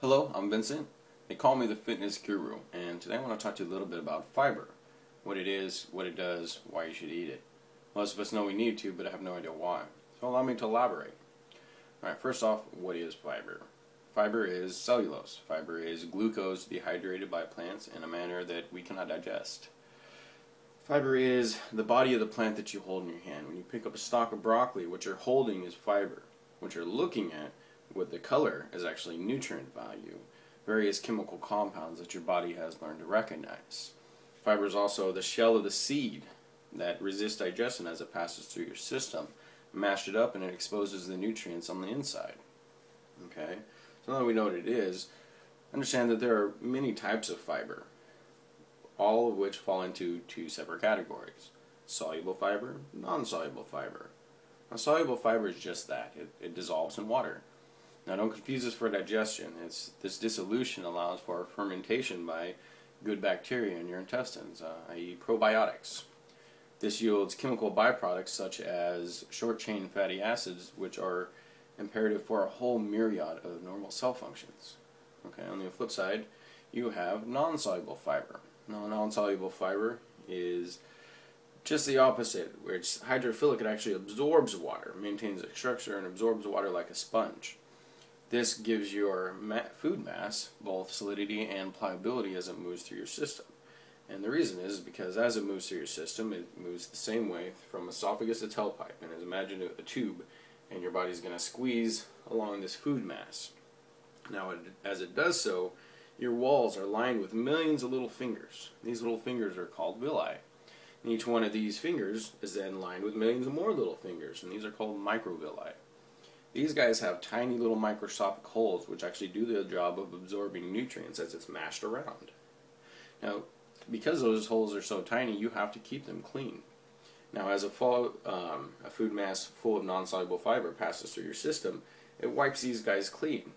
Hello, I'm Vincent. They call me the fitness guru, and today I want to talk to you a little bit about fiber. What it is, what it does, why you should eat it. Most of us know we need to, but I have no idea why. So allow me to elaborate. Alright, first off, what is fiber? Fiber is cellulose. Fiber is glucose dehydrated by plants in a manner that we cannot digest. Fiber is the body of the plant that you hold in your hand. When you pick up a stalk of broccoli, what you're holding is fiber. What you're looking at with the color is actually nutrient value, various chemical compounds that your body has learned to recognize. Fiber is also the shell of the seed that resists digestion as it passes through your system. Mash it up and it exposes the nutrients on the inside. Okay, so now that we know what it is, understand that there are many types of fiber, all of which fall into two separate categories: soluble fiber, non-soluble fiber. Now, soluble fiber is just that. It dissolves in water. Now, don't confuse this for digestion. This dissolution allows for fermentation by good bacteria in your intestines, i.e. probiotics. This yields chemical byproducts such as short-chain fatty acids, which are imperative for a whole myriad of normal cell functions. Okay, on the flip side, you have non-soluble fiber. Now, non-soluble fiber is just the opposite, where it's hydrophilic. It actually absorbs water, maintains its structure, and absorbs water like a sponge. This gives your food mass both solidity and pliability as it moves through your system. And the reason is because as it moves through your system, it moves the same way from esophagus to tailpipe. And as imagine a tube, and your body's going to squeeze along this food mass. Now, as it does so, your walls are lined with millions of little fingers. These little fingers are called villi. And each one of these fingers is then lined with millions of more little fingers, and these are called micro-villi. These guys have tiny little microscopic holes which actually do the job of absorbing nutrients as it's mashed around. Now, because those holes are so tiny, you have to keep them clean. Now, as a food mass full of non-soluble fiber passes through your system, it wipes these guys clean,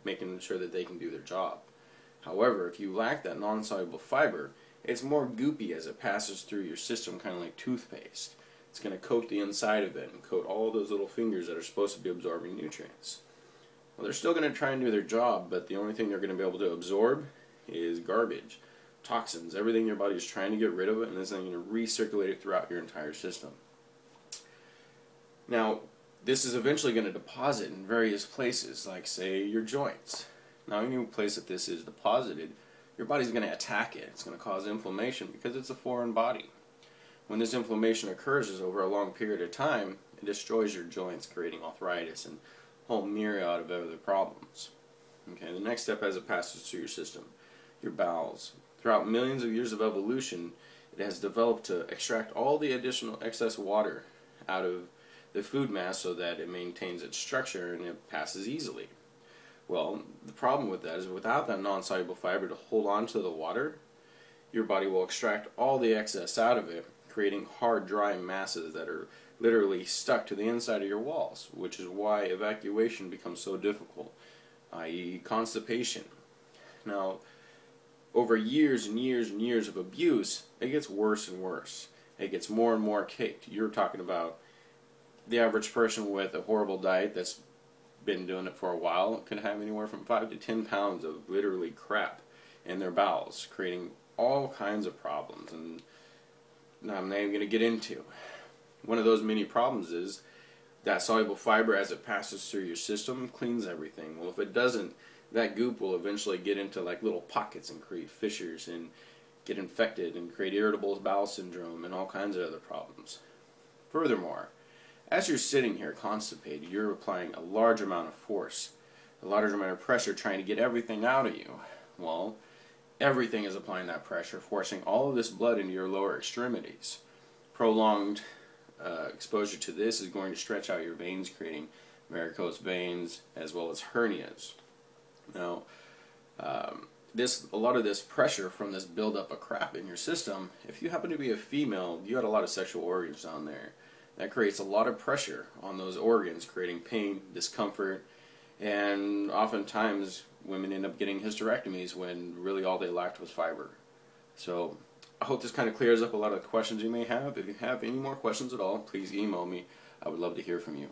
making sure that they can do their job. However, if you lack that non-soluble fiber, it's more goopy as it passes through your system, kind of like toothpaste. It's going to coat the inside of it and coat all those little fingers that are supposed to be absorbing nutrients. Well, they're still going to try and do their job, but the only thing they're going to be able to absorb is garbage, toxins, everything your body is trying to get rid of it, and is then going to recirculate it throughout your entire system. Now, this is eventually going to deposit in various places, like, say, your joints. Now, any place that this is deposited, your body's going to attack it. It's going to cause inflammation because it's a foreign body. When this inflammation occurs over a long period of time, it destroys your joints, creating arthritis and a whole myriad of other problems. Okay, the next step as it passes through your system, your bowels. Throughout millions of years of evolution, it has developed to extract all the additional excess water out of the food mass so that it maintains its structure and it passes easily. Well, the problem with that is without that non-soluble fiber to hold on to the water, your body will extract all the excess out of it, creating hard, dry masses that are literally stuck to the inside of your walls, which is why evacuation becomes so difficult, i.e. constipation. Now, over years and years and years of abuse, it gets worse and worse. It gets more and more caked. You're talking about the average person with a horrible diet that's been doing it for a while could have anywhere from 5 to 10 pounds of literally crap in their bowels, creating all kinds of problems. And I'm not even going to get into. One of those many problems is that soluble fiber, as it passes through your system, cleans everything. Well, if it doesn't, that goop will eventually get into like little pockets and create fissures and get infected and create irritable bowel syndrome and all kinds of other problems. Furthermore, as you're sitting here constipated, you're applying a large amount of force, a large amount of pressure trying to get everything out of you. Well, everything is applying that pressure, forcing all of this blood into your lower extremities. Prolonged exposure to this is going to stretch out your veins, creating varicose veins as well as hernias. Now, a lot of this pressure from this buildup of crap in your system, if you happen to be a female, you got a lot of sexual organs down there. That creates a lot of pressure on those organs, creating pain, discomfort, and oftentimes women end up getting hysterectomies when really all they lacked was fiber. So I hope this kind of clears up a lot of the questions you may have. If you have any more questions at all, please email me. I would love to hear from you.